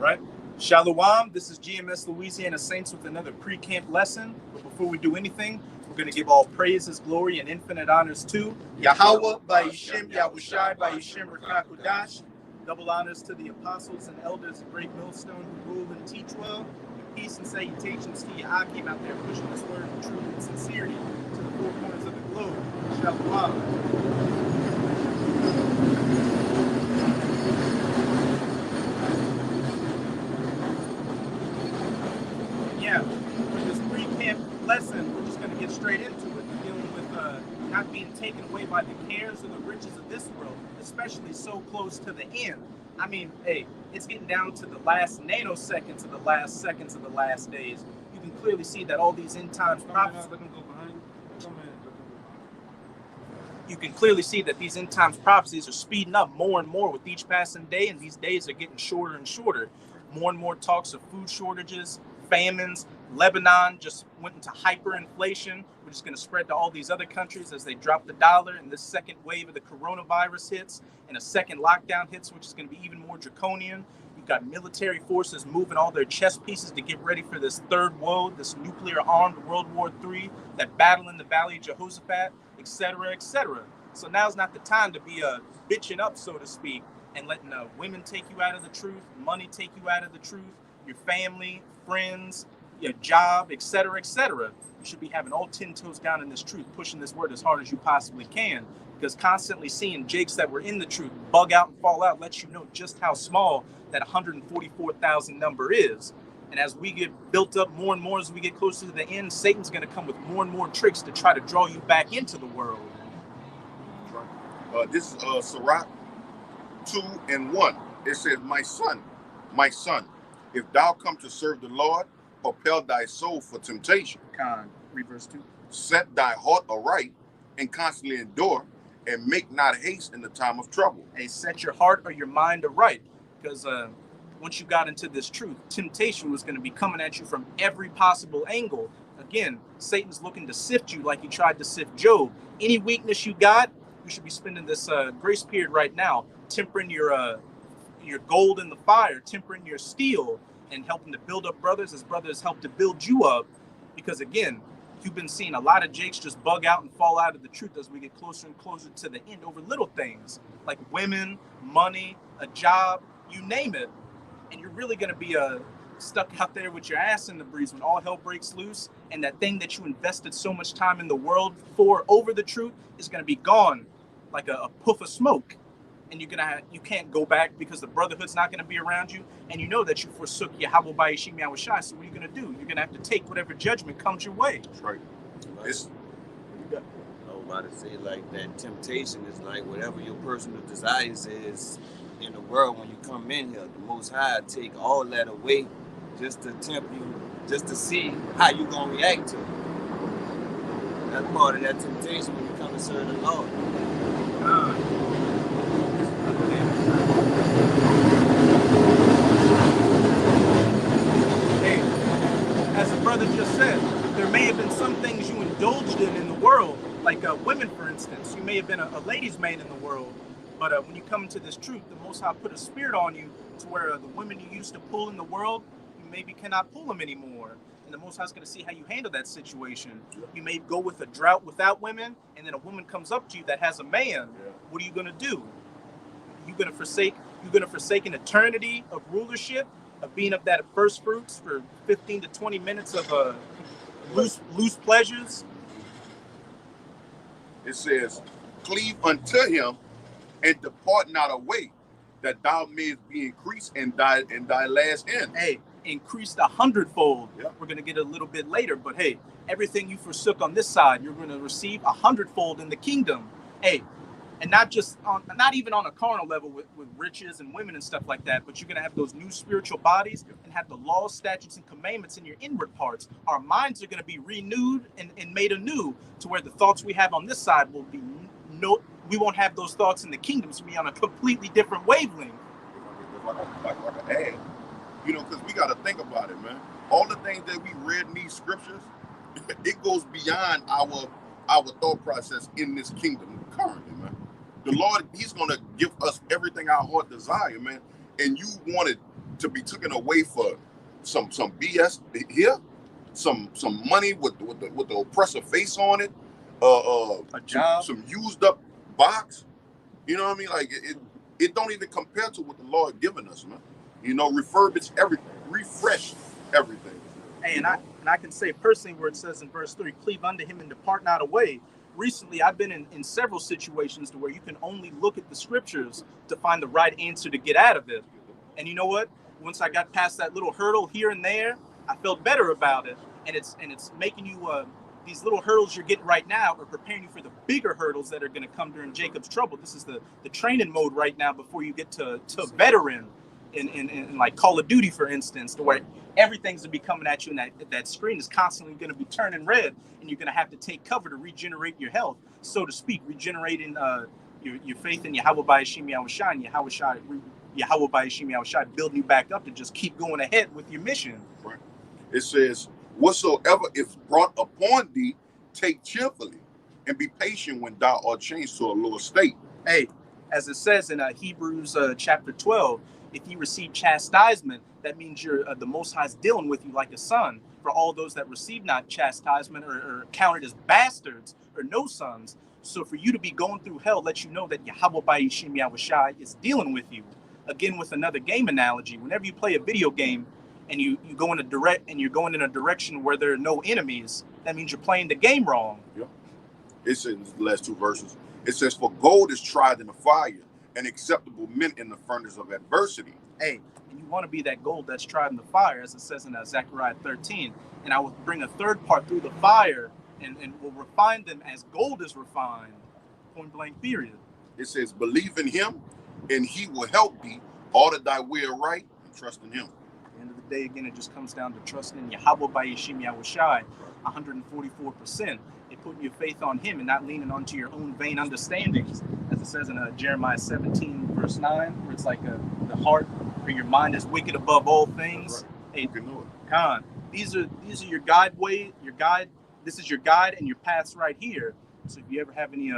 right? Shalom, this is GMS Louisiana Saints with another pre-camp lesson. But before we do anything, we're going to give all praises, glory, and infinite honors to Yahweh, by Yishim, Yahushai, by Yishim, Rakakudash. Double honors to the apostles and elders of Great Millstone who rule and teach well. Peace and salutations to Yah came out there pushing this word of truth and sincerity to the four corners of the globe. Shalom. Yeah, with this pre-camp lesson, we're just going to get straight into it, dealing with not being taken away by the cares or the riches of this world, especially so close to the end. I mean, hey, it's getting down to the last nanoseconds of the last seconds of the last days. You can clearly see that all these end times prophecies. You can clearly see that these end times prophecies are speeding up more and more with each passing day, and these days are getting shorter and shorter. More and more talks of food shortages, famines. Lebanon just went into hyperinflation, which is going to spread to all these other countries as they drop the dollar, and this second wave of the coronavirus hits, and a second lockdown hits, which is going to be even more draconian. You've got military forces moving all their chess pieces to get ready for this third world, this nuclear-armed World War III, that battle in the Valley of Jehoshaphat, etc., etc. So now's not the time to be bitching up, so to speak, and letting women take you out of the truth, money take you out of the truth, your family, friends, your job, etc., etc. You should be having all 10 toes down in this truth, pushing this word as hard as you possibly can, because constantly seeing jakes that were in the truth bug out and fall out lets you know just how small that 144,000 number is. And as we get built up more and more, as we get closer to the end, Satan's going to come with more and more tricks to try to draw you back into the world. This is Sirach 2:1. It says, my son, if thou come to serve the Lord, propel thy soul for temptation. Read verse 2. Set thy heart aright and constantly endure, and make not haste in the time of trouble. Hey, set your heart or your mind aright, because once you got into this truth, temptation was going to be coming at you from every possible angle. Again, Satan's looking to sift you like he tried to sift Job. Any weakness you got, you should be spending this grace period right now, tempering your gold in the fire, tempering your steel, and helping to build up brothers as brothers help to build you up. Because again, you've been seeing a lot of jakes just bug out and fall out of the truth as we get closer and closer to the end over little things like women, money, a job, you name it. And you're really going to be stuck out there with your ass in the breeze when all hell breaks loose, and that thing that you invested so much time in the world for over the truth is going to be gone like a puff of smoke. And you can't go back because the brotherhood's not going to be around you, and you know that you forsook Yahweh by Yishim Yahushai. So what are you going to do? You're going to have to take whatever judgment comes your way. That's right. I was about to say, like, that temptation is like whatever your personal desires is in the world. When you come in here, the Most High take all that away just to tempt you, just to see how you're going to react to it. That's part of that temptation when you come to serve the Lord. Hey, as a brother just said, there may have been some things you indulged in the world, like women, for instance. You may have been a ladies' man in the world, but when you come into this truth, the Most High put a spirit on you to where the women you used to pull in the world, you maybe cannot pull them anymore. And the Most High is going to see how you handle that situation. You may go with a drought without women, and then a woman comes up to you that has a man. What are you going to do? You're going to forsake an eternity of rulership, of being of that first fruits for 15 to 20 minutes of loose pleasures. It says, cleave unto him and depart not away, that thou mayest be increased in thy last end. Hey, increased 100-fold. Yep. We're going to get a little bit later, but hey, everything you forsook on this side, you're going to receive 100-fold in the kingdom. Hey, and not even on a carnal level with riches and women and stuff like that, but you're going to have those new spiritual bodies and have the laws, statutes, and commandments in your inward parts. Our minds are going to be renewed and made anew to where the thoughts we have on this side will be we won't have those thoughts in the kingdom, so we'll be on a completely different wavelength. Like an ad. You know, because we got to think about it, man. All the things that we read in these scriptures, it goes beyond our thought process in this kingdom currently, man. The Lord, he's going to give us everything our heart desire, man. And you want it to be taken away for some BS here, some money with the oppressor face on it, A job. some used up box. You know what I mean? Like it don't even compare to what the Lord given us, man. You know, refurbish everything, refresh everything. Hey, and I can say personally where it says in verse 3, cleave unto him and depart not away. Recently, I've been in several situations to where you can only look at the scriptures to find the right answer to get out of it. And you know what? Once I got past that little hurdle here and there, I felt better about it. And it's making you these little hurdles you're getting right now are preparing you for the bigger hurdles that are going to come during Jacob's trouble. This is the training mode right now before you get to veteran in like Call of Duty, for instance, to where everything's going to be coming at you, and that screen is constantly going to be turning red, and you're going to have to take cover to regenerate your health, so to speak, regenerating your faith in Yahweh by Hashem Yahushai, and Yahweh by Hashem Yahushai, building you back up to just keep going ahead with your mission. Right. It says, whatsoever is brought upon thee, take cheerfully, and be patient when thou art changed to a lower state. Hey, as it says in Hebrews chapter 12, if you receive chastisement, that means you're the Most High is dealing with you like a son. For all those that receive not chastisement or counted as bastards or no sons. So for you to be going through hell lets you know that Yahweh by Yishim Yahushai is dealing with you. Again, with another game analogy, whenever you play a video game and you go in you're going in a direction where there are no enemies, that means you're playing the game wrong. Yep. It says in the last two verses, it says, for gold is tried in the fire, and acceptable mint in the furnace of adversity. Hey, and you want to be that gold that's tried in the fire, as it says in Zechariah 13. And I will bring a third part through the fire and will refine them as gold is refined. Point blank, period. It says, believe in him, and he will help thee all that thy way right, and trust in him. At the end of the day, again, it just comes down to trusting in Yahweh by Yeshim Yahushai, 144%. Putting your faith on him and not leaning onto your own vain understandings, as it says in Jeremiah 17 verse 9, where it's like the heart or your mind is wicked above all things. Right. Hey, Khan, these are your guide way, your guide. This is your guide and your paths right here. So if you ever have any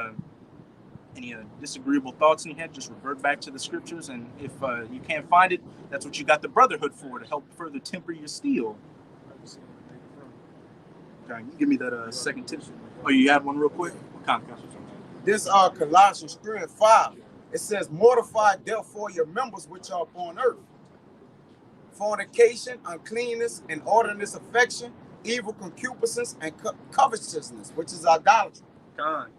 disagreeable thoughts in your head, just revert back to the scriptures, and if you can't find it, that's what you got the brotherhood for, to help further temper your steel. Okay, you give me that second tip. Oh, you had one real quick? This Colossians 3 and 5, it says, mortify therefore your members which are upon earth. Fornication, uncleanness, inordinate affection, evil concupiscence, and covetousness, which is idolatry. God,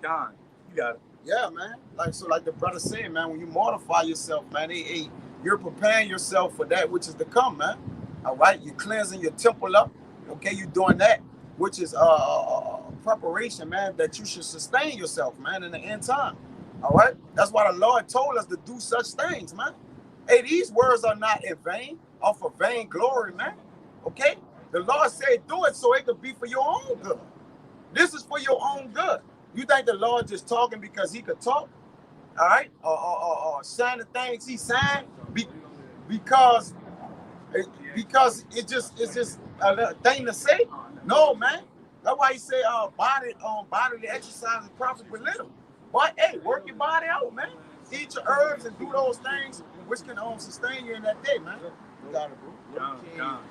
you got it. Yeah, man. Like the brother said, man, when you mortify yourself, man, you're preparing yourself for that which is to come, man. All right, you're cleansing your temple up. Okay, you're doing that, which is preparation, man, that you should sustain yourself, man, in the end time. All right, that's why the Lord told us to do such things, man. Hey, these words are not in vain, or for vain glory, man. Okay, the Lord said do it so it could be for your own good. This is for your own good. You think the Lord just talking because he could talk? All right, or sign the things he signed because it's just a thing to say? No, man. That's why he say bodily exercise is profit with little. But hey, work your body out, man. Eat your herbs and do those things which can sustain you in that day, man. You got it, bro.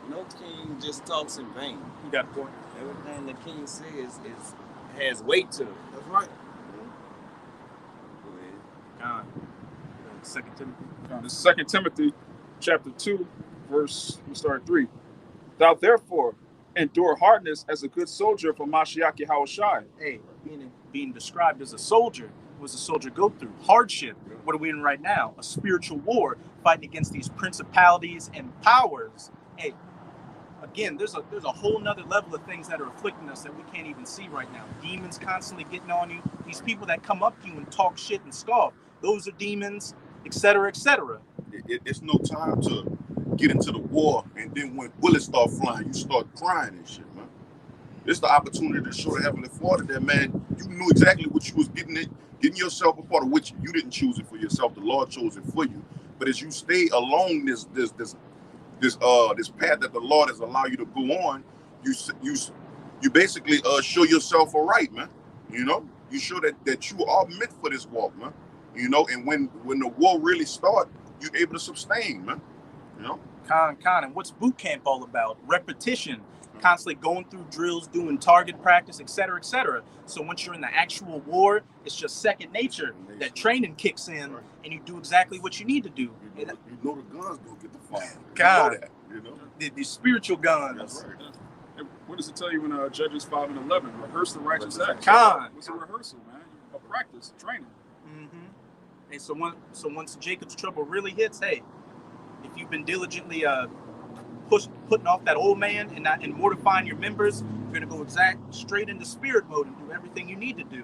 No king just talks in vain. You got a point. Everything the king says has weight to it. That's right. God. 2 Timothy. This is 2 Timothy chapter 2, verse, we start at 3. Thou therefore endure hardness as a good soldier for Mashiach Yahushai. Hey, being described as a soldier, what does a soldier go through? Hardship. What are we in right now? A spiritual war, fighting against these principalities and powers. Hey, again, there's a whole nother level of things that are afflicting us that we can't even see right now. Demons constantly getting on you. These people that come up to you and talk shit and scoff, those are demons, etc., etc. It's no time to get into the war, and then when bullets start flying, you start crying and shit, man. It's the opportunity to show the Heavenly Father that, man, you knew exactly what you was getting yourself a part of, which you didn't choose it for yourself. The Lord chose it for you. But as you stay along this path that the Lord has allowed you to go on, you basically show yourself right, man. You know, you show that you are meant for this walk, man. You know, and when the war really starts, you're able to sustain, man. You know? And what's boot camp all about? Repetition, constantly going through drills, doing target practice, etc., etc. So once you're in the actual war, it's just second nature. That training kicks in, and you do exactly what you need to do. You know the guns don't get the fire. God. You know that. You know? The spiritual guns. That's right. And what does it tell you in Judges 5:11? Rehearse the righteous acts. God. What's a rehearsal, man? A practice, a training. Mm-hmm. And so once Jacob's trouble really hits, hey, if you've been diligently putting off that old man and mortifying your members, you're gonna go straight into spirit mode and do everything you need to do.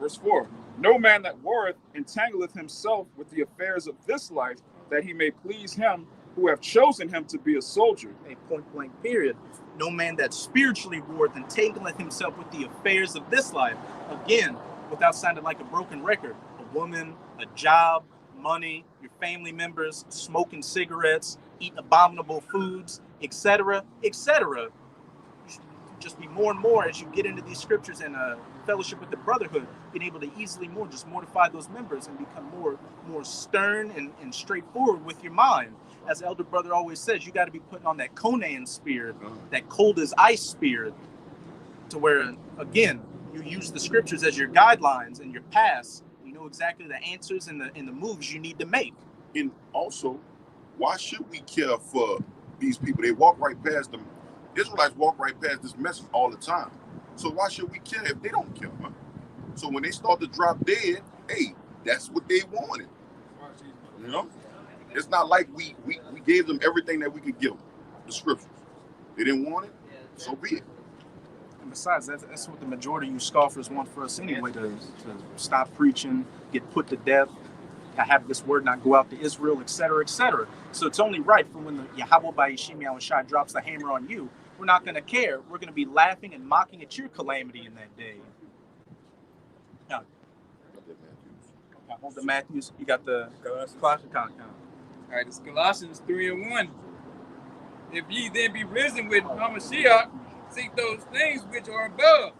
Verse 4. No man that warreth entangleth himself with the affairs of this life, that he may please him who have chosen him to be a soldier. A point blank period. No man that spiritually warreth entangleth himself with the affairs of this life. Again, without sounding like a broken record, a woman, a job, money, your family members, smoking cigarettes, eating abominable foods, etc., etc. You should just be more and more as you get into these scriptures and fellowship with the brotherhood, being able to easily more just mortify those members and become more stern and straightforward with your mind. As the elder brother always says, you got to be putting on that Conan spirit, that cold as ice spirit, to where, again, you use the scriptures as your guidelines and your paths. You know exactly the answers and the moves you need to make. And also, why should we care for these people? They walk right past them. Israelites walk right past this message all the time. So why should we care if they don't care, man? So when they start to drop dead, hey, that's what they wanted. You know? It's not like we gave them everything that we could give them, the scriptures. They didn't want it, so be it. And besides, that's what the majority of you scoffers want for us anyway, to stop preaching, get put to death, have this word not go out to Israel, etc., etc. So it's only right for when the Yahweh by Yishim Yahushai drops the hammer on you, we're not going to care. We're going to be laughing and mocking at your calamity in that day. Now, hold the Matthews. You got the Colossians. All right, it's Colossians 3:1. If ye then be risen with Hamashiach, seek those things which are above,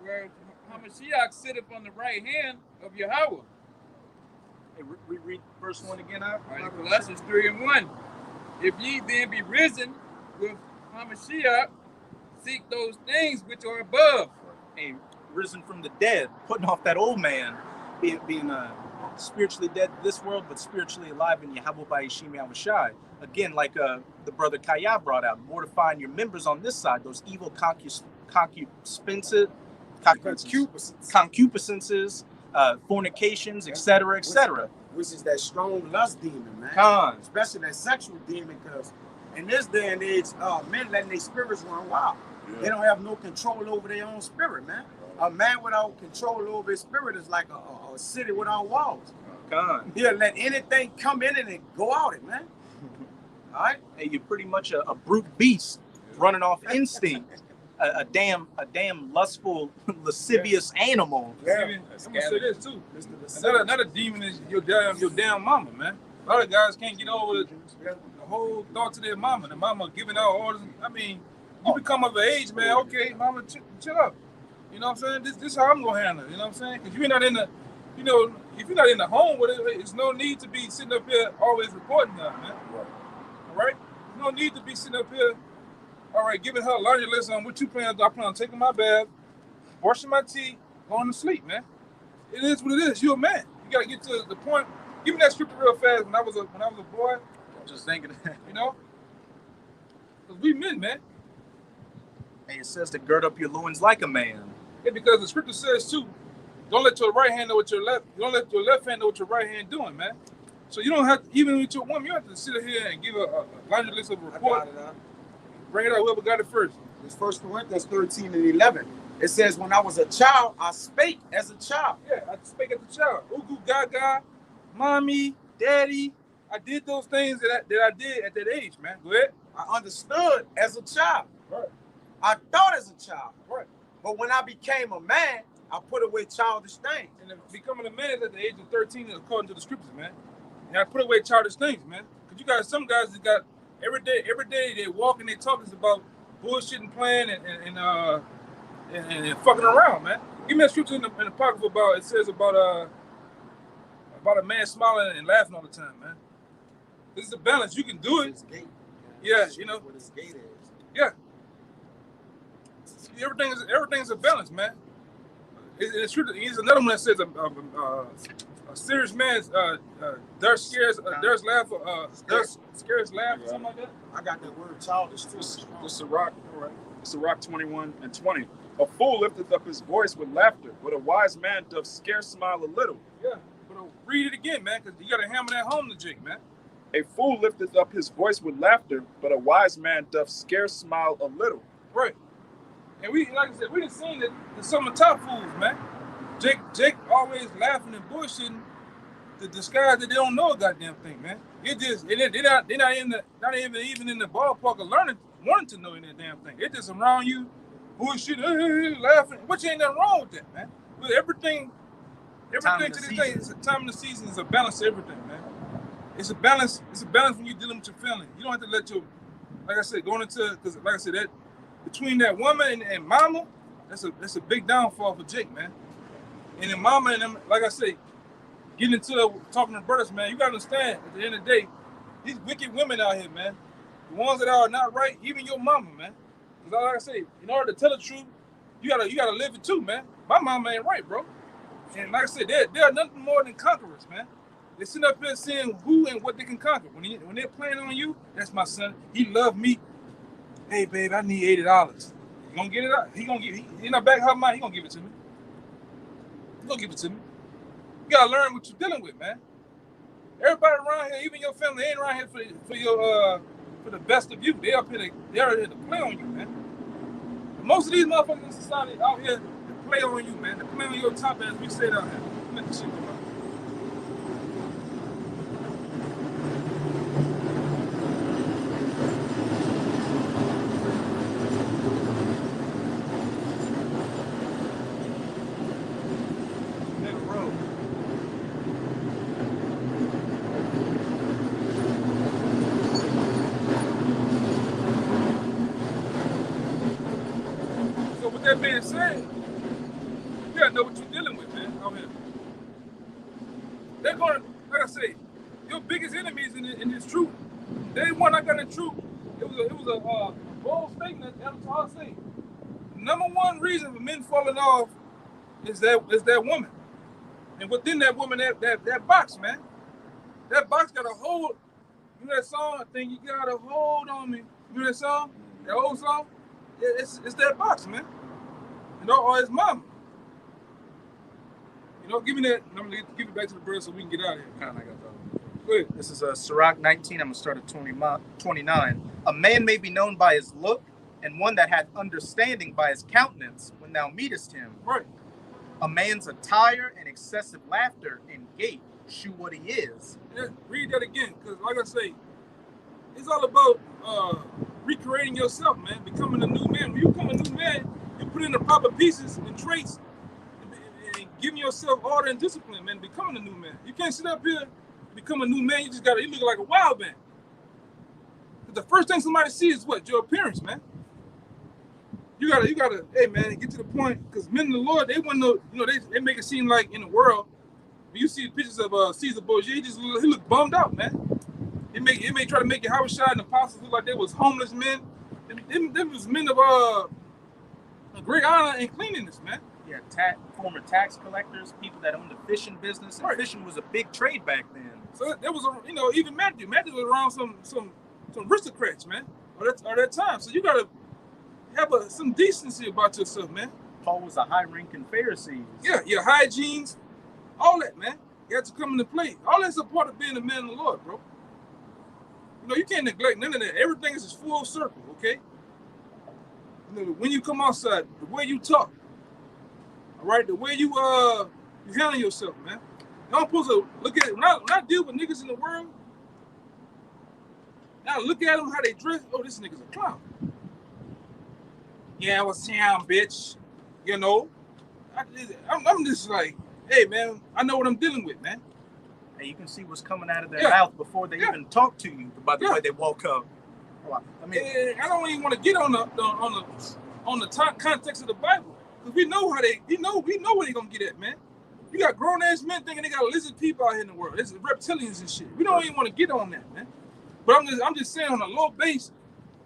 where Hamashiach sitteth on the right hand of Yahweh. Hey, read verse 1 again. All right, Colossians 3:1. If ye then be risen with Hamashiach, seek those things which are above. Hey, risen from the dead, putting off that old man, being spiritually dead to this world, but spiritually alive in Yahweh by Yishim Yahushai. Again, like the brother Kaya brought out, mortifying your members on this side, those evil concupiscences, fornications, etc., etc. Which is that strong lust demon, man. Especially that sexual demon, because in this day and age, men letting their spirits run wild. Yeah. They don't have no control over their own spirit, man. A man without control over his spirit is like a city without walls. He'll let anything come in and go out it, man. All right? Hey, you're pretty much a brute beast running off instinct. A damn lustful, lascivious animal. Yeah. I'm gonna say this too. Another demon is your damn mama, man. A lot of guys can't get over the whole thought to their mama. The mama giving out orders. I mean, you become of age, man. Okay, mama, chill up. You know what I'm saying? This is how I'm gonna handle it. You know what I'm saying? Because you're not in the, if you're not in the home with it, it's no need to be sitting up here always reporting that, man. Right. All right? There's no need to be sitting up here, all right, giving her a laundry list on what you plan. I plan on taking my bath, brushing my teeth, going to sleep, man. It is what it is. You're a man. You gotta get to the point. Give me that scripture real fast. When I was a boy, I'm just thinking that. You know, because we men, man. Hey, it says to gird up your loins like a man. Yeah, because the scripture says too, don't let your right hand know what your left. Don't let your left hand know what your right hand doing, man. So you don't have to, even with your woman, you don't have to sit here and give a laundry list of a report. Bring it out, whoever got it first. It's 1 Corinthians 13:11. It says, when I was a child, I spake as a child. Yeah, I spake as a child. Ugu gaga, mommy, daddy. I did those things that I did at that age, man. Go ahead. I understood as a child. Right. I thought as a child. Right. But when I became a man, I put away childish things. And becoming a man is at the age of 13, according to the scriptures, man. And I put away childish things, man. Because you guys, some guys that got every day they walk and they talk about bullshitting, playing, and fucking around, man. Give me a scripture in the apocrypha about, it says about a man smiling and laughing all the time, man. This is a balance. You can do it. It's gate. Yeah, you know. What his gate is. Yeah. Everything's a balance, man. It's true. He's another one that says a serious man's dirt scares laugh or scares laugh or something like that. I got that word childish too. The Sirach, all right. Sirach 21:20. A fool lifteth up his voice with laughter, but a wise man doth scarce smile a little. Yeah, but read it again, man, because you got to hammer that home to Jake, man. A fool lifteth up his voice with laughter, but a wise man doth scarce smile a little. Right. And we, like I said, we done seen that some of the top fools, man. Jake always laughing and bullshitting to disguise that they don't know a goddamn thing, man. It just they're not even in the ballpark of wanting to know that damn thing. They're just around you, bullshit, laughing. Which ain't nothing wrong with that, man. But everything to this day, it's a time of the season is a balance to everything, man. It's a balance. It's a balance when you're dealing with your family. You don't have to let your, like I said, going into, because like I said, that between that woman and mama, that's a big downfall for Jake, man. And then mama and them, like I say, getting into talking to brothers, man, you gotta understand at the end of the day, these wicked women out here, man, the ones that are not right, even your mama, man. Because like I say, in order to tell the truth, you gotta live it too, man. My mama ain't right, bro. And like I said, they're nothing more than conquerors, man. They sit up here saying who and what they can conquer. When they're playing on you, that's my son. He love me. Hey, babe, I need $80. You gonna get it out? He not back her mind. He gonna give it to me. He gonna give it to me. You gotta learn what you're dealing with, man. Everybody around here, even your family, ain't around here for the best of you. They out here to play on you, man. And most of these motherfuckers in society out here to play on you, man. To play on your top, as we said out here. Let the shit come out. That being said, you gotta know what you're dealing with, man, out here. They're gonna, like I say, your biggest enemies in this truth. Day one, I got in truth. It was a bold statement. That's all I say. Number one reason for men falling off is that woman, and within that woman, that box, man. That box got a hold. You know that song? I think you got a hold on me. You know that song? That old song? Yeah, it's that box, man. You know, or his mama. You know, give me that. I'm gonna give it back to the bird so we can get out of here. Kind of like I thought. Go ahead. This is Sirach 19. I'm gonna start at 29. A man may be known by his look, and one that hath understanding by his countenance when thou meetest him. Right. A man's attire and excessive laughter and gait shew what he is. Yeah, read that again, because like I say, it's all about recreating yourself, man. Becoming a new man. When you become a new man, you put in the proper pieces and traits and giving yourself order and discipline, man, becoming a new man. You can't sit up here and become a new man. You look like a wild man. But the first thing somebody sees is what? Your appearance, man. You gotta, hey man, get to the point, because men of the Lord, they want to, you know, they make it seem like in the world, when you see the pictures of Caesar Borgia, he look bummed out, man. It may try to make it Howard and the apostles look like they was homeless men. Them was men of a great honor and cleanliness, man. Yeah, former tax collectors, people that owned a fishing business, and fishing was a big trade back then. So there was even Matthew was around some aristocrats, man, or that time. So you gotta have some decency about yourself, man. Paul was a high-ranking Pharisee. Yeah, your hygienes, all that, man. You have to come into play. All that's a part of being a man of the Lord, bro. You know, you can't neglect none of that. Everything is full circle, okay? You know, when you come outside, the way you talk, all right, the way you handle yourself, man. You're supposed to look at it. When I deal with niggas in the world, now look at them, how they dress. Oh, this nigga's a clown. Yeah, what's down, bitch? You know, I'm just like, hey, man, I know what I'm dealing with, man. And you can see what's coming out of their mouth before they even talk to you by the way they walk up. I mean, I don't even want to get on the context of the Bible, because we know we know where they gonna get at, man. You got grown ass men thinking they got lizard people out here in the world. It's reptilians and shit. We don't even want to get on that, man. But I'm just saying on a low base,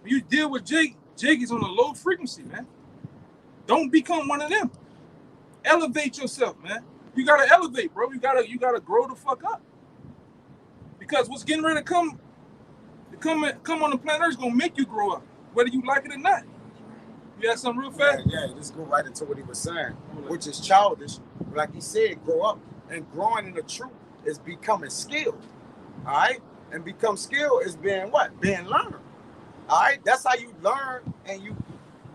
when you deal with Jake is on a low frequency, man. Don't become one of them. Elevate yourself, man. You gotta elevate, bro. You gotta grow the fuck up. Because what's getting ready to come on the planet Earth is gonna make you grow up, whether you like it or not. You got something real fast? Yeah, let's go right into what he was saying, which is childish. Like he said, grow up. And growing in the truth is becoming skilled. All right? And become skilled is being what? Being learned. All right? That's how you learn and you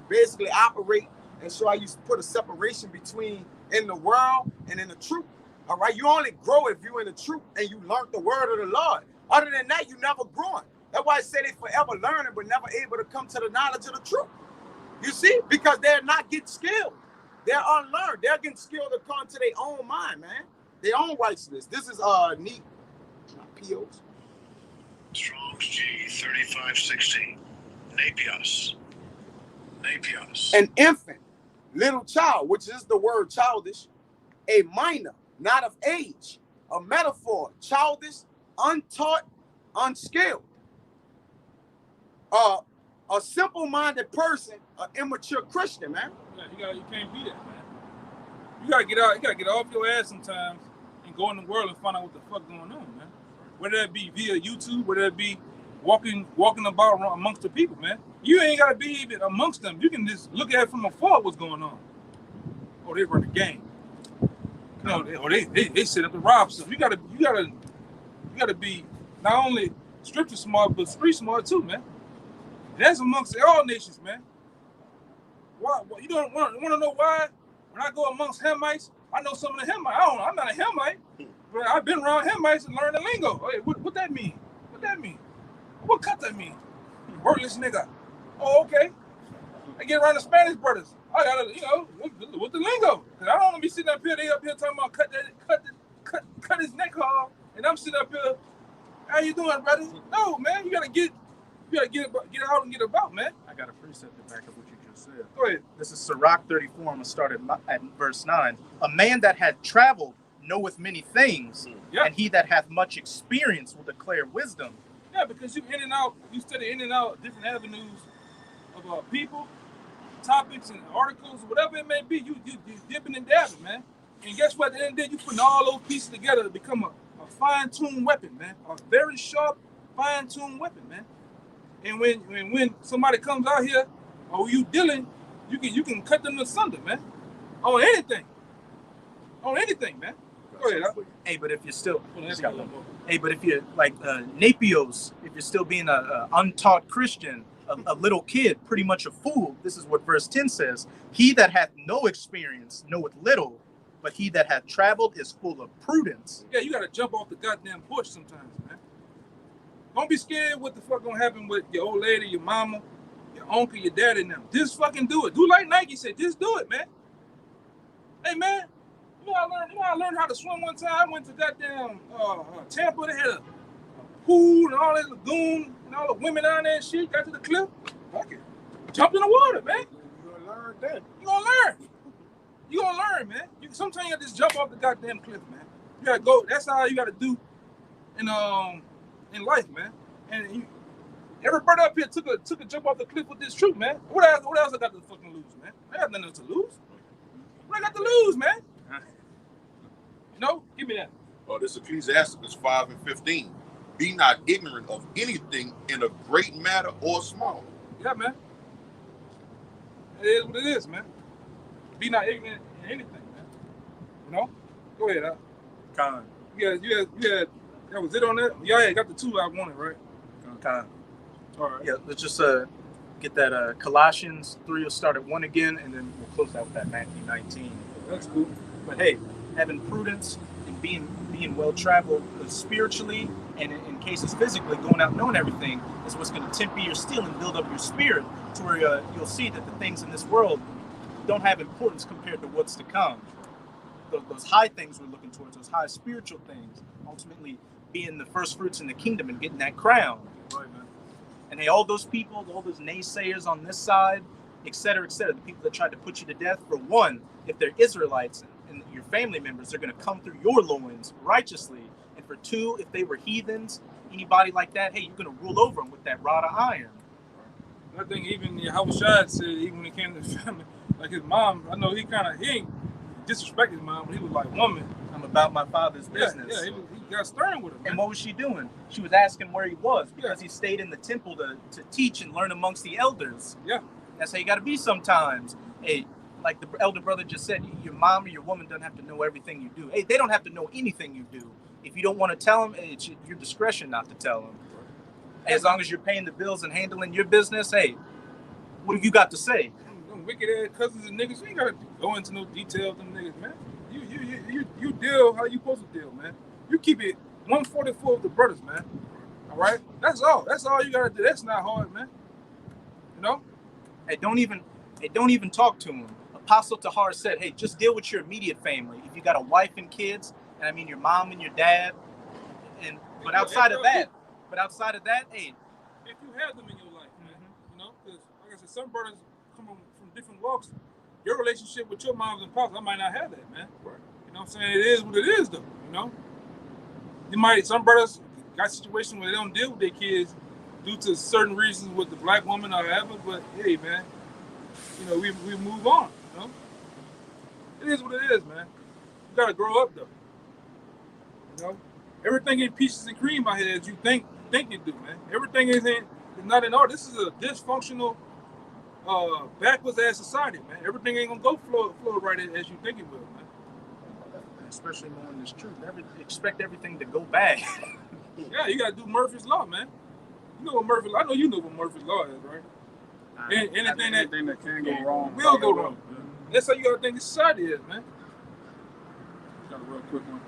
basically operate and show how you put a separation between in the world and in the truth. All right? You only grow if you're in the truth and you learn the word of the Lord. Other than that, you never growing. That's why I say they forever learning but never able to come to the knowledge of the truth. You see? Because they're not getting skilled. They're unlearned. They're getting skilled according to their own mind, man. Their own righteousness. This is neat. Not POs. Strong's G 3516. Napios. An infant, little child, which is the word childish, a minor, not of age, a metaphor, childish, untaught, unskilled. A simple-minded person, an immature Christian, man. Yeah, you can't be that, man. You gotta get out. You gotta get off your ass sometimes and go in the world and find out what the fuck going on, man. Whether that be via YouTube, whether that be walking about amongst the people, man. You ain't gotta be even amongst them. You can just look at it from afar what's going on. Oh, they run the game. You know, they set up the rob stuff. You gotta be not only scripture smart but street smart too, man. That's amongst all nations, man. Why? You don't want to know why? When I go amongst Hamites, I know some of the Hamites. I'm not a Hamite, but I've been around Hamites and learned the lingo. Hey, what that mean? What that mean? What cut that mean? Worthless nigga. Oh, okay. I get around the Spanish brothers. I gotta, with the lingo. Cause I don't want to be sitting up here. They up here talking about cut his neck off, and I'm sitting up here. How you doing, brother? No, man. You gotta get out and get about, man. I got a precept to back up what you just said. Go ahead. This is Sirach 34. I'm going to start at verse 9. A man that had traveled knoweth many things, and he that hath much experience will declare wisdom. Yeah, because you study in and out different avenues of people, topics, and articles, whatever it may be. You dipping and dabbing, man. And guess what? At the end of the day, you putting all those pieces together to become a fine-tuned weapon, man. A very sharp, fine-tuned weapon, man. And when somebody comes out here, or you dealing, you can cut them asunder, man. On anything, man. Go ahead. Hey, but if you're still, but if you're like Napios, if you're still being a untaught Christian, a little kid, pretty much a fool. This is what verse 10 says: He that hath no experience knoweth little, but he that hath traveled is full of prudence. Yeah, you gotta jump off the goddamn porch sometimes, man. Don't be scared what the fuck gonna happen with your old lady, your mama, your uncle, your daddy, and them. Just fucking do it. Do like Nike said. Just do it, man. Hey, man. I learned how to swim one time. I went to goddamn Tampa. They had a pool and all that lagoon and all the women down there and shit. Got to the cliff. Fuck it. Jumped in the water, man. You're gonna learn that. You gonna learn, man. Sometimes you gotta just jump off the goddamn cliff, man. You gotta go. That's how you gotta do in life, man. And everybody up here took a jump off the cliff with this truth, man. What else I got to fucking lose, man? I got nothing to lose. What I got to lose, man? No, give me that. Oh, this is Ecclesiastes 5:15. Be not ignorant of anything in a great matter or small. Yeah, man. It is what it is, man. Be not ignorant in anything, man. You know? Go ahead, Con. Yeah. That was it on that? Yeah, got the two I wanted, right? Con. All right. Yeah, let's just get that Colossians 3 will start at 1 again, and then we'll close out with that Matthew 19. That's cool. But hey, having prudence and being well traveled spiritually and in cases physically, going out knowing everything is what's going to temper your steel and build up your spirit to where you'll see that the things in this world don't have importance compared to what's to come. Those high things we're looking towards, those high spiritual things, ultimately being the first fruits in the kingdom and getting that crown. Right, man. And hey, all those people, all those naysayers on this side, et cetera, the people that tried to put you to death, for one, if they're Israelites and your family members, they're going to come through your loins righteously. And For two, if they were heathens, anybody like that, hey, you're going to rule over them with that rod of iron. I think even Yahushua said, even when it came to the family, like his mom, I know he ain't disrespected his mom, but he was like, woman, I'm about my father's business. Yeah, he got stern with him. And what was she doing? She was asking where he was because he stayed in the temple to teach and learn amongst the elders. Yeah. That's how you got to be sometimes. Hey, like the elder brother just said, your mom or your woman doesn't have to know everything you do. Hey, they don't have to know anything you do. If you don't want to tell them, it's your discretion not to tell them. Hey, as long as you're paying the bills and handling your business, hey, what have you got to say? Them wicked ass cousins and niggas, you ain't gotta go into no details with them niggas, man. You deal how you supposed to deal, man. You keep it 144 with the brothers, man. All right? That's all you gotta do. That's not hard, man. You know? Hey, don't even talk to them. Apostle Tahar said, hey, just deal with your immediate family. If you got a wife and kids, and I mean your mom and your dad, but outside of that, hey, if you have them in your life, man, you know, because like I said, some brothers come from different walks. Your relationship with your moms and pops, I might not have that, man. Right. You know what I'm saying? It is what it is, though. You know, some brothers got situations where they don't deal with their kids due to certain reasons with the black woman or whatever. But hey, man, you know, we move on. You know, it is what it is, man. You gotta grow up, though. You know, everything ain't peaches and cream out here as you think you do, man. Everything is not in order. This is a dysfunctional, backwards ass society, man. Everything ain't gonna go flow right as you think it will, man. Especially knowing this truth. Never expect everything to go bad. Yeah, you gotta do Murphy's Law, man. You know what I know you know what Murphy's Law is, right? Anything that can go wrong will go wrong. Yeah. That's how you gotta think society is, man. Got a real quick one.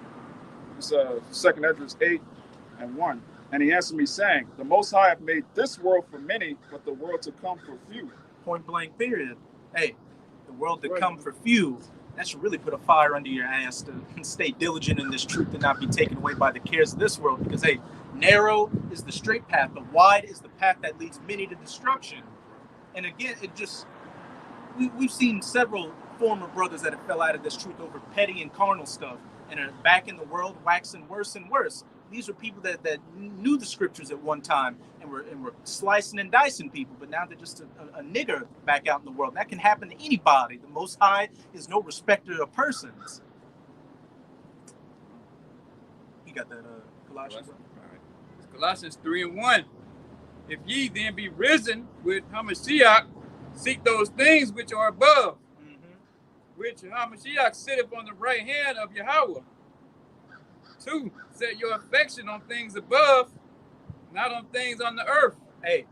It's 2nd Esdras 8:1. And he answered me, saying, the Most High have made this world for many, but the world to come for few. Point blank, period. Hey, the world to come for few. That should really put a fire under your ass to stay diligent in this truth and not be taken away by the cares of this world. Because, hey, narrow is the straight path, but wide is the path that leads many to destruction. And again, we've seen several former brothers that have fell out of this truth over petty and carnal stuff and are back in the world waxing worse and worse. These are people that knew the scriptures at one time and were slicing and dicing people, but now they're just a nigger back out in the world. And that can happen to anybody. The Most High is no respecter of persons. You got that, Colossians? All right. It's Colossians 3:1. If ye then be risen with Hamashiach, seek those things which are above, which Hamashiach sitteth on the right hand of Yahweh. 2, set your affection on things above, not on things on the earth. Hey,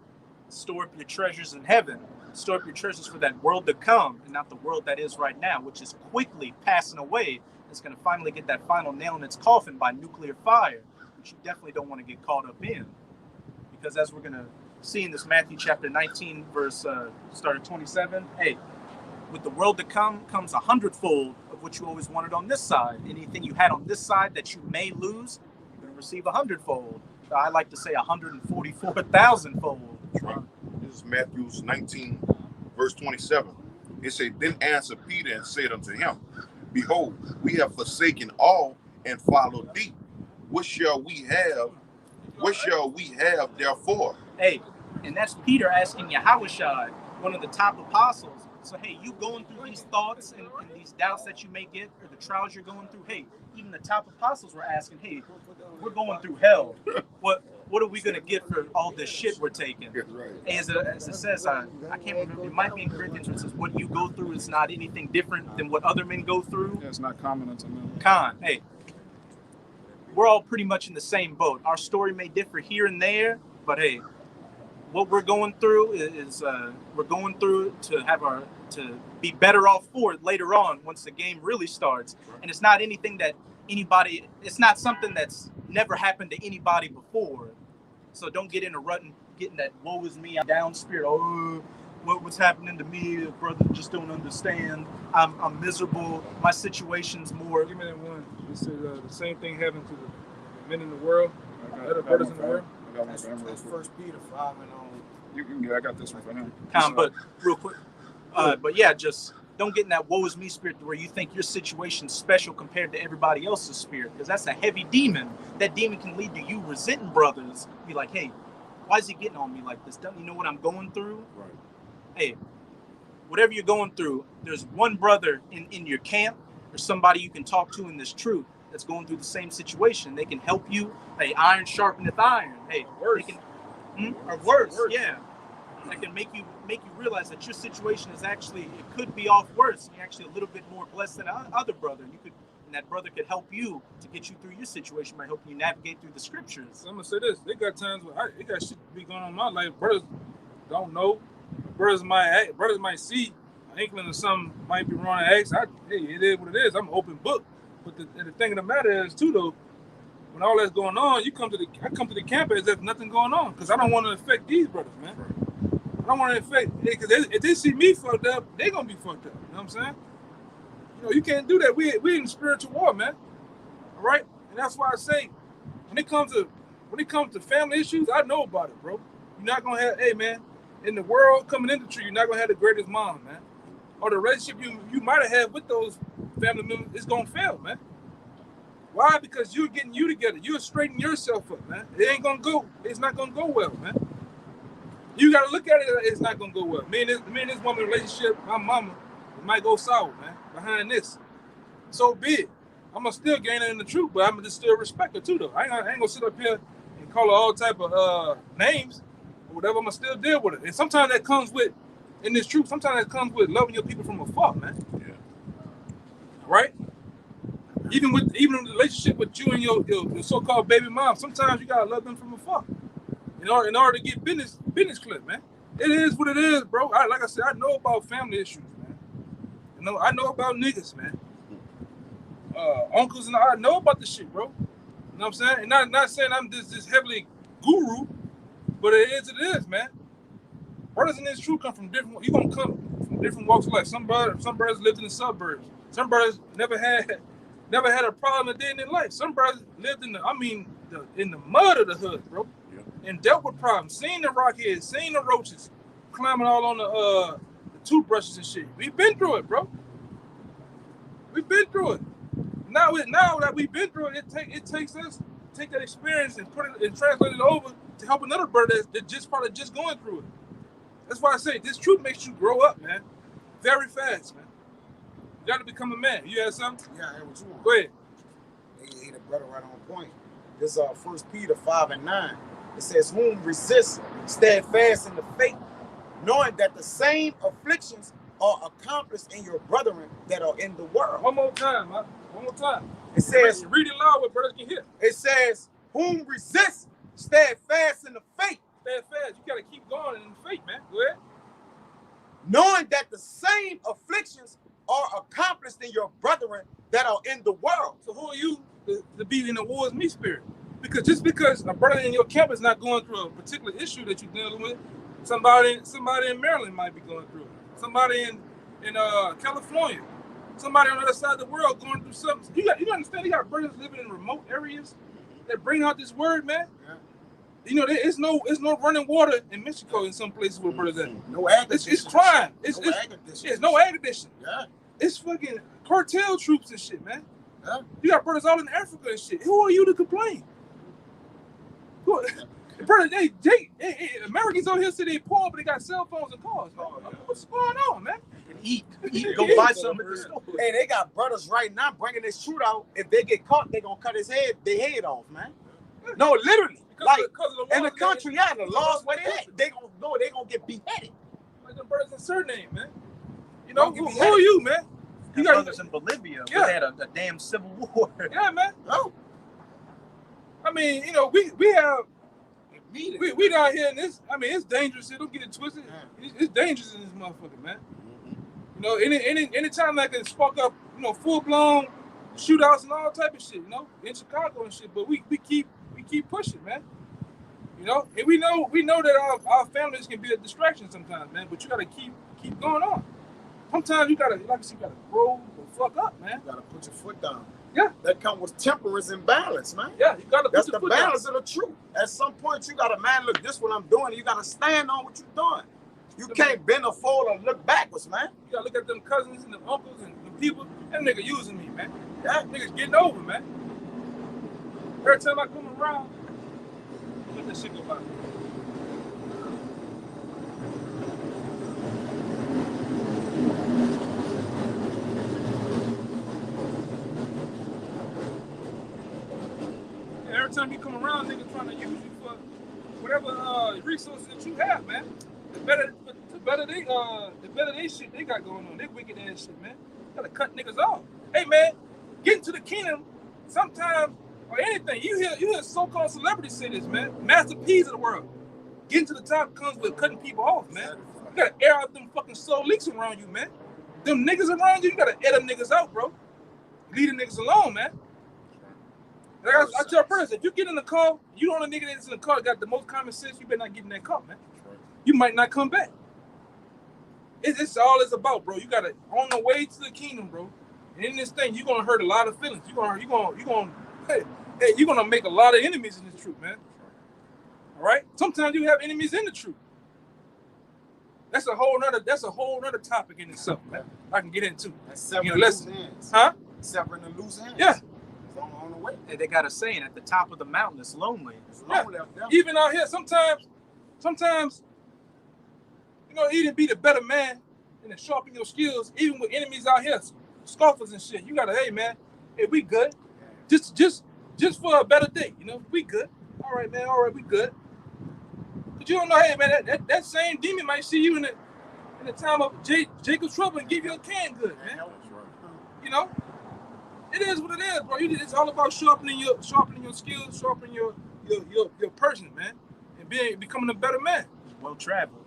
store up your treasures in heaven. Store up your treasures for that world to come and not the world that is right now, which is quickly passing away. It's going to finally get that final nail in its coffin by nuclear fire, which you definitely don't want to get caught up in. Because as we're going to see in this Matthew chapter 19, verse start at 27, hey, with the world to come comes 100-fold of what you always wanted on this side. Anything you had on this side that you may lose, you're going to receive 100-fold. So I like to say 144,000-fold. This is Matthew 19, verse 27. It said, then answered Peter and said unto him, behold, we have forsaken all and followed thee. What shall we have? What shall we have therefore? Hey, and that's Peter asking Yahushua, one of the top apostles. So, hey, you going through these thoughts and these doubts that you may get, or the trials you're going through, hey, even the top apostles were asking, hey, we're going through hell. What are we going to get for all this shit we're taking? Hey, as it says, I can't remember, it might be in Corinthians where it says, what you go through is not anything different than what other men go through. Yeah, it's not common unto men. Hey, we're all pretty much in the same boat. Our story may differ here and there, but hey, what we're going through is we're going through to be better off for it later on once the game really starts. And it's not anything that it's not something that's never happened to anybody before. So don't get in a rut and getting that woe is me, I'm down spirit. Oh, what's happening to me? Brother, just don't understand. I'm miserable. My situation's more. Give me that one. This is the same thing happened to the men in the world, other brothers in the world. That's 1 Peter 5 and on. You can get. I got this one for him. But real quick. But yeah, just don't get in that woe is me spirit where you think your situation's special compared to everybody else's spirit, because that's a heavy demon. That demon can lead to you resenting brothers. Be like, hey, why is he getting on me like this? Don't you know what I'm going through? Right. Hey, whatever you're going through, there's one brother in your camp or somebody you can talk to in this truth that's going through the same situation. They can help you. Hey, iron sharpeneth iron. Hey, Worse. they can, or worse, yeah. That can make you realize that your situation is actually, it could be off worse. You're actually a little bit more blessed than other brother. You could, and that brother could help you to get you through your situation by helping you navigate through the scriptures. So I'm gonna say this: they got times where they got shit be going on in my life. Brothers don't know. Brothers might see an inkling of something might be wrong and ask. Hey, it is what it is. I'm an open book. But the thing of the matter is too, though, when all that's going on, I come to the camp as if nothing going on, because I don't want to affect these brothers, man. I don't want to affect, because if they see me fucked up, they gonna be fucked up. You know what I'm saying? You know, you can't do that. We in spiritual war, man. All right, and that's why I say, when it comes to family issues, I know about it, bro. You're not gonna have, hey, man, in the world coming into the tree, you're not gonna have the greatest mom, man. Or the relationship you might have had with those family members is gonna fail, man. Why? Because you're getting you together. You're straightening yourself up, man. It's not gonna go well, man. You gotta look at it, it's not gonna go well. Me and this woman relationship, my mama, it might go sour, man, behind this. So be it. I'm gonna still gain her in the truth, but I'm gonna just still respect her too, though. I ain't gonna sit up here and call her all type of names or whatever. I'm gonna still deal with it. And sometimes that comes with, in this truth, sometimes that comes with loving your people from afar, man. Yeah. Right? Even in the relationship with you and your so-called baby mom, sometimes you gotta love them from afar. In order to get business clip, man. It is what it is, bro. Like I said, I know about family issues, man. You know, I know about niggas, man. Uncles and I know about this shit, bro. You know what I'm saying? And not saying I'm this heavily guru, but it is, man. Brothers in this truth come from different. You gonna come from different walks of life. Some brothers lived in the suburbs. Some brothers never had a problem a day in their life. Some brothers lived in the mud of the hood, bro. And dealt with problems, seen the rockheads, seen the roaches climbing all on the toothbrushes and shit. We've been through it, bro. We've been through it. Now that we've been through it, it takes us to take that experience and put it and translate it over to help another brother that's probably just going through it. That's why I say this truth makes you grow up, man, very fast, man. You got to become a man. You had something? Yeah, I heard what you want. Go ahead. Hey, the brother right on point. This 1 Peter 5:9. It says, whom resist steadfast in the faith, knowing that the same afflictions are accomplished in your brethren that are in the world. One more time, man. One more time. It says, read it loud where brothers can hear. It says, whom resist steadfast in the faith. Steadfast. You got to keep going in the faith, man. Go ahead. Knowing that the same afflictions are accomplished in your brethren that are in the world. So who are you to be in the war with me spirit? Because just because a brother in your camp is not going through a particular issue that you're dealing with, somebody in Maryland might be going through it. Somebody in California, somebody on the other side of the world going through something. You understand? You got brothers living in remote areas that bring out this word, man. Yeah. You know, there's no running water in Mexico in some places where brothers at. No agriculture. It's crime. It's no agriculture. Yeah. It's fucking cartel troops and shit, man. Yeah. You got brothers all in Africa and shit. Who are you to complain? Brother, they Americans out here say they poor, but they got cell phones and cars. Oh, yeah. What's going on, man? Eat, go buy something at the store. Hey, they got brothers right now bringing this shoot out. If they get caught, they gonna cut their head off, man. No, literally. Because in the country, yeah, the laws where they gonna get beheaded. Like the brothers in Suriname, man. You know, who are you, man? You got brothers in Bolivia. Yeah. We had a damn civil war. Yeah, man. Oh. I mean, you know, we down here in this. I mean, it's dangerous. Don't get it twisted. Yeah. It's dangerous in this motherfucker, man. Mm-hmm. You know, any time that can spark up, you know, full blown shootouts and all type of shit. You know, in Chicago and shit. But we keep pushing, man. You know, and we know that our families can be a distraction sometimes, man. But you gotta keep going on. Sometimes you gotta, like I said, you gotta grow the fuck up, man. You gotta put your foot down. Yeah. That comes with temperance and balance, man. Yeah, you gotta That's the balance of the truth. At some point, you gotta, man, look, this is what I'm doing. You gotta stand on what you're doing. You can't bend or fold or look backwards, man. You gotta look at them cousins and them uncles and the people. Them niggas using me, man. That niggas getting over, man. Every time I come around, let that shit go by. Yeah, every time you come around, niggas trying to use you for whatever resources that you have, man. The better they shit they got going on. They wicked ass shit, man. Gotta cut niggas off. Hey, man, getting to the kingdom sometimes, or anything, you hear so-called celebrities say this, man. Master P's of the world. Getting to the top comes with cutting people off, man. You gotta air out them fucking soul leaks around you, man. Them niggas around you, you gotta air them niggas out, bro. Leave the niggas alone, man. Like I tell brothers, if you get in the car, you don't know a nigga that's in the car got the most common sense, you better not get in that car, man. You might not come back. It's all it's about, bro. You gotta on the way to the kingdom, bro. And in this thing, you're gonna hurt a lot of feelings. You're gonna make a lot of enemies in this truth, man. All right. Sometimes you have enemies in the truth. That's a whole nother topic in itself, man. I can get into. Severing loose hands. Huh? Severing the loose hands. Yeah. It's on the way. They got a saying, at the top of the mountain, it's lonely. It's lonely out there. Even out here, sometimes, you know, you to be the better man and to sharpen your skills, even with enemies out here, scoffers and shit. You gotta, hey man, hey, we good. Just for a better day, you know, we good. All right, man, all right, we good. But you don't know, hey man, that same demon might see you in the time of Jacob's trouble and give you a canned good, man. You know? It is what it is, bro. It's all about sharpening your skills, sharpening your person, man, and becoming a better man. Well traveled.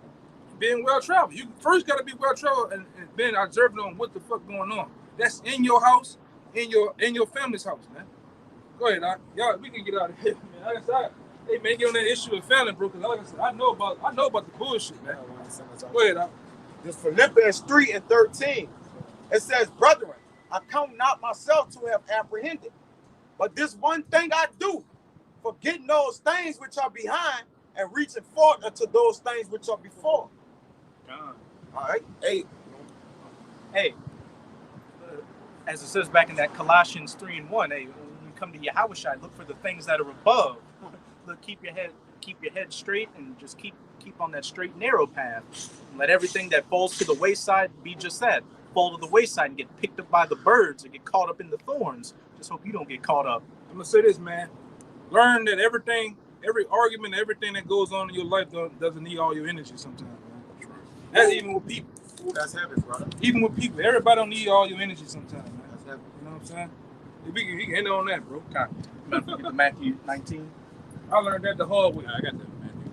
Being well traveled. You first gotta be well traveled and being observant on what the fuck going on. That's in your house, in your family's house, man. Go ahead, Doc. Y'all, we can get out of here, man. Like I said, hey man, get on that issue of family, bro. Cause like I said, I know about the bullshit, man. Go ahead, Doc. This Philippians 3:13. It says, brethren, I count not myself to have apprehended, but this one thing I do, forgetting those things which are behind and reaching forth unto those things which are before. All right. Hey, as it says back in that Colossians 3:1, hey, when you come to Yahushua, look for the things that are above. Look, keep your head straight and just keep on that straight narrow path. Let everything that falls to the wayside be just that. Fall to the wayside and get picked up by the birds and get caught up in the thorns. Just hope you don't get caught up. I'm gonna say this, man. Learn that every argument, everything that goes on in your life doesn't need all your energy sometimes, man. That's even with people. Ooh, that's heavy, brother. Even with people, everybody don't need all your energy sometimes, man. That's heavy. You know what I'm saying? We can end on that, bro. Matthew 19. I learned that the hard way. I got that Matthew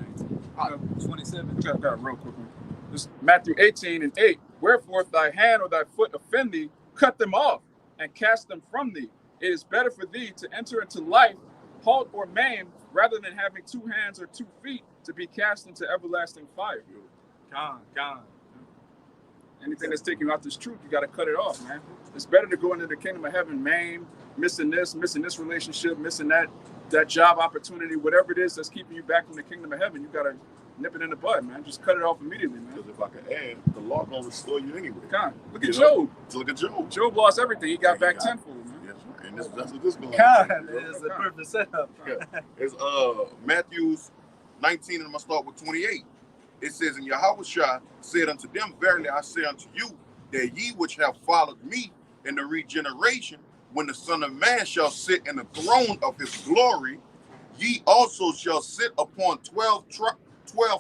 19. 27. I got it real quick. This Matthew 18:8. Wherefore, if thy hand or thy foot offend thee, cut them off and cast them from thee. It is better for thee to enter into life halt or maimed, rather than having 2 hands or 2 feet to be cast into everlasting fire. Gone. Anything that's taking you out this truth, you got to cut it off, man. It's better to go into the kingdom of heaven maimed, missing this relationship, missing that job opportunity, whatever it is that's keeping you back from the kingdom of heaven. You got to nip it in the bud, man. Just cut it off immediately, man. Because if I could add, the law gonna restore you anyway. Look at Job. Look at Job. Job lost everything. He got back tenfold, man. Yes, right. And that's what this belongs God, it is a perfect setup. Yeah. It's Matthew 19, and I'm gonna start with 28. It says, and Yahushua said unto them, verily I say unto you, that ye which have followed me in the regeneration, when the Son of Man shall sit in the throne of his glory, ye also shall sit upon 12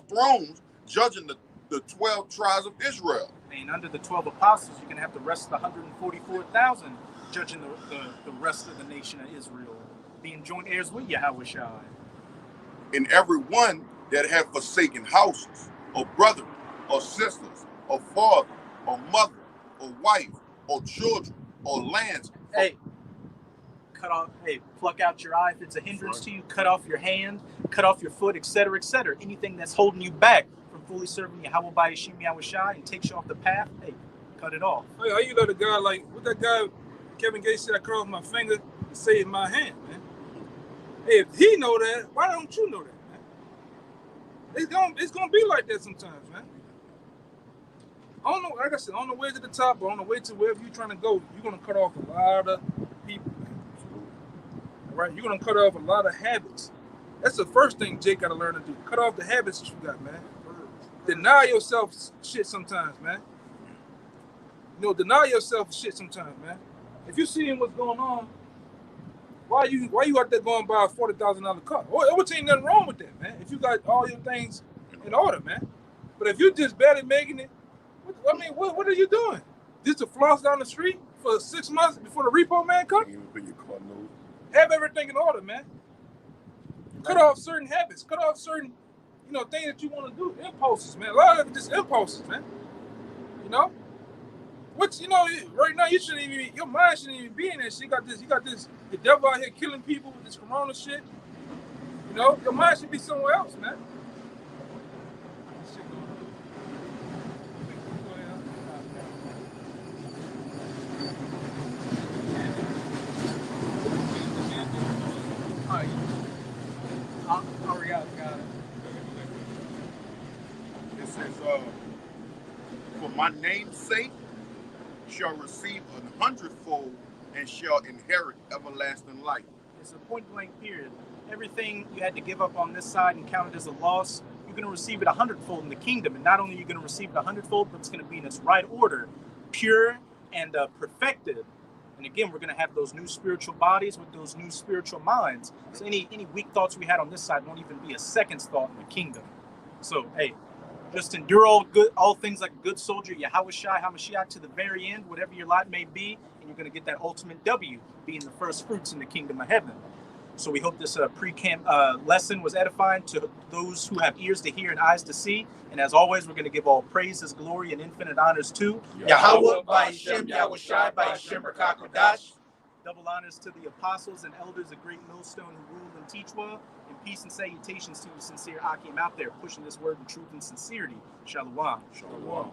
thrones, judging the 12 tribes of Israel. And under the 12 apostles, you're going to have the rest of the 144,000 judging the rest of the nation of Israel, being joint heirs with Yahushua. And every one that have forsaken houses, or brother, or sisters, or father, or mother, or wife, or children, or lands. Hey, pluck out your eye if it's a hindrance to you, cut off your hand, cut off your foot, etc., etc. Anything that's holding you back from fully serving Yahweh by Yeshua Yahushua and takes you off the path, hey, cut it off. Hey, how you let a guy like, what that guy, Kevin Gates said, I cut off my finger to save my hand, man. Hey, if he know that, why don't you know that, man? It's gonna be like that sometimes, man. like I said, on the way to the top or on the way to wherever you're trying to go, you're gonna cut off a lot of people. All right, you're gonna cut off a lot of habits. That's the first thing Jake gotta learn to do. Cut off the habits that you got, man. Deny yourself shit sometimes, man. Deny yourself shit sometimes, man. If you seeing what's going on, why you out there going buy a $40,000 car? Which ain't nothing wrong with that, man. If you got all your things in order, man. But if you're just barely making it, what are you doing? Just to floss down the street for 6 months before the repo man comes? Have everything in order, man. Cut off certain habits. Cut off certain, things that you want to do. Impulses, man. A lot of it just impulses, man. Right now you shouldn't even. Your mind shouldn't even be in that shit. You got this. The devil out here killing people with this corona shit. Your mind should be somewhere else, man. It says, for my name's sake shall receive 100-fold and shall inherit everlasting life. It's a point blank period. Everything you had to give up on this side and count it as a loss, you're going to receive it 100-fold in the kingdom. And not only are you going to receive it 100-fold, but it's going to be in its right order, pure and perfected. And again, we're going to have those new spiritual bodies with those new spiritual minds. So any weak thoughts we had on this side won't even be a second's thought in the kingdom. So, hey, just endure all things like a good soldier, Yahushua HaMashiach to the very end, whatever your lot may be, and you're going to get that ultimate W, being the first fruits in the kingdom of heaven. So we hope this pre-camp lesson was edifying to those who have ears to hear and eyes to see. And as always, we're going to give all praises, glory, and infinite honors to Yahweh, by Hashem, Yahushai, by Hashem, Rakakodash. Double honors to the apostles and elders of Great Millstone who rule and teach well. And peace and salutations to you sincere Akim out there pushing this word in truth and sincerity. Shalom. Shalom.